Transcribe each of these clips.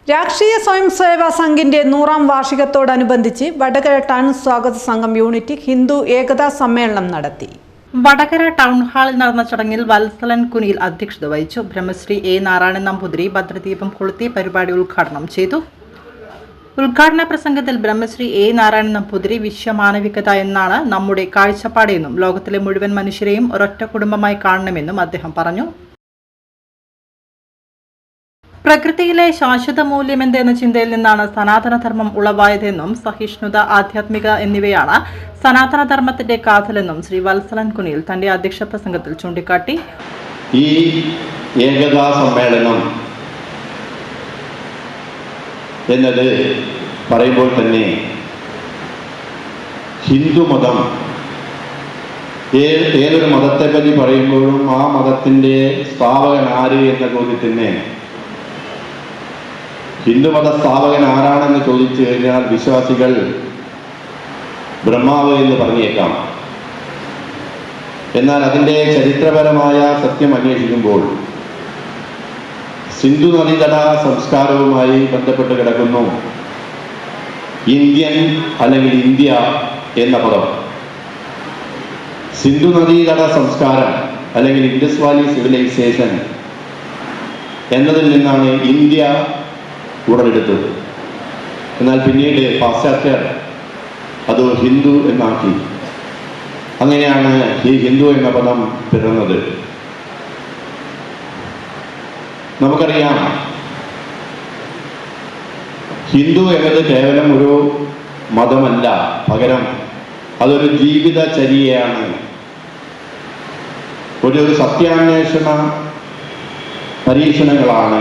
രാഷ്ട്രീയ സ്വയം സേവാ സംഘിന്റെ 100ാം വാർഷികത്തോടനുബന്ധിച്ച് വടകര ടൗൺ സ്വാഗത സംഘം യൂണിറ്റ് ഹിന്ദു ഏകതാ സമ്മേളനം നടത്തി. വടകര ടൗൺ ഹാളിൽ നടന്ന ചടങ്ങിൽ വത്സലൻ കുനിയിൽ അധ്യക്ഷത വഹിച്ചു. ബ്രഹ്മശ്രീ എ നാരായണൻ നമ്പൂതിരി ഭദ്രദീപം കൊളുത്തി പരിപാടി ഉദ്ഘാടനം ചെയ്തു. ഉദ്ഘാടന പ്രസംഗത്തിൽ ബ്രഹ്മശ്രീ എ നാരായണൻ നമ്പൂതിരി വിശ്വമാനവികത എന്നാണ് നമ്മുടെ കാഴ്ചപ്പാടെന്നും ലോകത്തിലെ മുഴുവൻ മനുഷ്യരെയും ഒരൊറ്റ കുടുംബമായി കാണണമെന്നും അദ്ദേഹം പറഞ്ഞു. പ്രകൃതിയിലെ ശാശ്വത മൂല്യമെന്ത് എന്ന ചിന്തയിൽ നിന്നാണ് സനാതനധർമ്മം ഉളവായതെന്നും സഹിഷ്ണുത, ആധ്യാത്മിക എന്നിവയാണ് സനാതനധർമ്മത്തിന്റെ കാതലെന്നും ശ്രീ വത്സലൻ കുനിയിൽ തന്റെ അധ്യക്ഷ പ്രസംഗത്തിൽ ചൂണ്ടിക്കാട്ടി. ഈ ഏകതാ സമ്മേളനം എന്നത് പറയുമ്പോൾ തന്നെ ഹിന്ദുമതം ഏതൊരു മതത്തെ പറ്റി പറയുമ്പോഴും ആ മതത്തിൻ്റെ സ്ഥാപകൻ ആര് എന്ന ചോദ്യത്തിന് ഹിന്ദുമത സ്ഥാപകൻ ആരാണെന്ന് ചോദിച്ചു കഴിഞ്ഞാൽ വിശ്വാസികൾ ബ്രഹ്മാവ് എന്ന് പറഞ്ഞേക്കാം. എന്നാൽ അതിൻ്റെ ചരിത്രപരമായ സത്യം അന്വേഷിക്കുമ്പോൾ സിന്ധു നദീതട സംസ്കാരവുമായി ബന്ധപ്പെട്ട് കിടക്കുന്നു ഇന്ത്യൻ അല്ലെങ്കിൽ ഇന്ത്യ എന്ന പദം. സിന്ധു നദീതട സംസ്കാരം അല്ലെങ്കിൽ ഇൻഡസ് വാലി സിവിലൈസേഷൻ എന്നതിൽ നിന്നാണ് ഇന്ത്യ ഉടലെടുത്തത്. എന്നാൽ പിന്നീട് പാശ്ചാത്യർ അത് ഹിന്ദു എന്നാക്കി. അങ്ങനെയാണ് ഈ ഹിന്ദു എന്ന പദം പിറന്നത്. നമുക്കറിയാം, ഹിന്ദു എന്നത് കേവലം ഒരു മതമല്ല, പകരം അതൊരു ജീവിതചര്യയാണ്, ഒരു സത്യാന്വേഷണ പരീക്ഷണങ്ങളാണ്.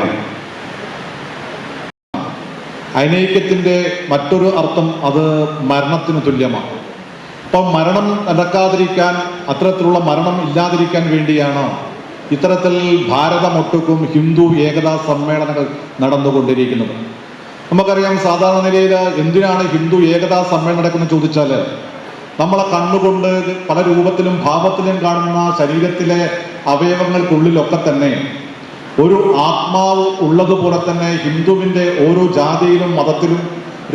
അനൈക്യത്തിൻ്റെ മറ്റൊരു അർത്ഥം അത് മരണത്തിന് തുല്യമാണ്. അപ്പം മരണം നടക്കാതിരിക്കാൻ, അത്തരത്തിലുള്ള മരണം ഇല്ലാതിരിക്കാൻ വേണ്ടിയാണ് ഇത്തരത്തിൽ ഭാരതമൊട്ടുക്കും ഹിന്ദു ഏകതാ സമ്മേളനങ്ങൾ നടന്നുകൊണ്ടിരിക്കുന്നത്. നമുക്കറിയാം, സാധാരണ നിലയിൽ എന്തിനാണ് ഹിന്ദു ഏകതാ സമ്മേളനം നടക്കുന്നത് ചോദിച്ചാൽ, നമ്മളെ കണ്ണുകൊണ്ട് പല രൂപത്തിലും ഭാവത്തിലും കാണുന്ന ശരീരത്തിലെ അവയവങ്ങൾക്കുള്ളിലൊക്കെ തന്നെ ഒരു ആത്മാവ് ഉള്ളതുപോലെ തന്നെ ഹിന്ദുവിൻ്റെ ഓരോ ജാതിയിലും മതത്തിലും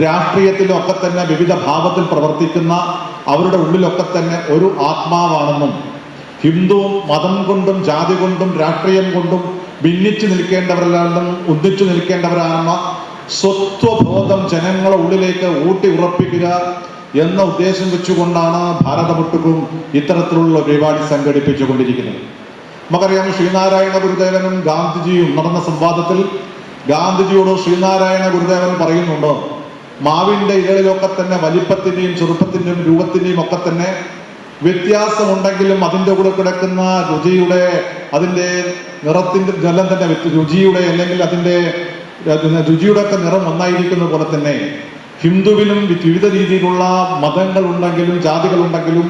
രാഷ്ട്രീയത്തിലും ഒക്കെ തന്നെ വിവിധ ഭാവത്തിൽ പ്രവർത്തിക്കുന്ന അവരുടെ ഉള്ളിലൊക്കെ തന്നെ ഒരു ആത്മാവാണെന്നും ഹിന്ദുവും മതം കൊണ്ടും ജാതി കൊണ്ടും രാഷ്ട്രീയം കൊണ്ടും ഭിന്നിച്ചു നിൽക്കേണ്ടവരല്ലെന്നും ഒന്നിച്ചു നിൽക്കേണ്ടവരാണെന്ന സ്വത്വബോധം ജനങ്ങളുടെ ഉള്ളിലേക്ക് ഊട്ടി ഉറപ്പിക്കുക എന്ന ഉദ്ദേശം വെച്ചുകൊണ്ടാണ് ഭാരതമൊട്ടുക്കും ഇത്തരത്തിലുള്ള പരിപാടി സംഘടിപ്പിച്ചുകൊണ്ടിരിക്കുന്നത്. നമുക്കറിയാം, ശ്രീനാരായണ ഗുരുദേവനും ഗാന്ധിജിയും നടന്ന സംവാദത്തിൽ ഗാന്ധിജിയോട് ശ്രീനാരായണ ഗുരുദേവൻ പറയുന്നുണ്ട്, മാവിൻ്റെ ഇലകളിലൊക്കെ തന്നെ വലിപ്പത്തിൻ്റെയും ചെറുപ്പത്തിൻ്റെയും രൂപത്തിൻ്റെയും ഒക്കെ തന്നെ വ്യത്യാസമുണ്ടെങ്കിലും അതിൻ്റെ കൂടെ കിടക്കുന്ന രുചിയുടെ, അതിൻ്റെ നിറത്തിൻ്റെ ജലം തന്നെ രുചിയുടെ അല്ലെങ്കിൽ അതിൻ്റെ രുചിയുടെ ഒക്കെ നിറം ഒന്നായിരിക്കുന്ന പോലെ തന്നെ ഹിന്ദുവിനും വിവിധ രീതിയിലുള്ള മതങ്ങളുണ്ടെങ്കിലും ജാതികളുണ്ടെങ്കിലും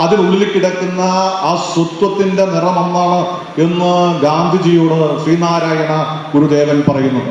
അതിനുള്ളിൽ കിടക്കുന്ന ആ സ്വത്വത്തിന്റെ നിറം ഒന്നാണ് എന്ന് ഗാന്ധിജിയോട് ശ്രീനാരായണ ഗുരുദേവൻ പറയുന്നത്.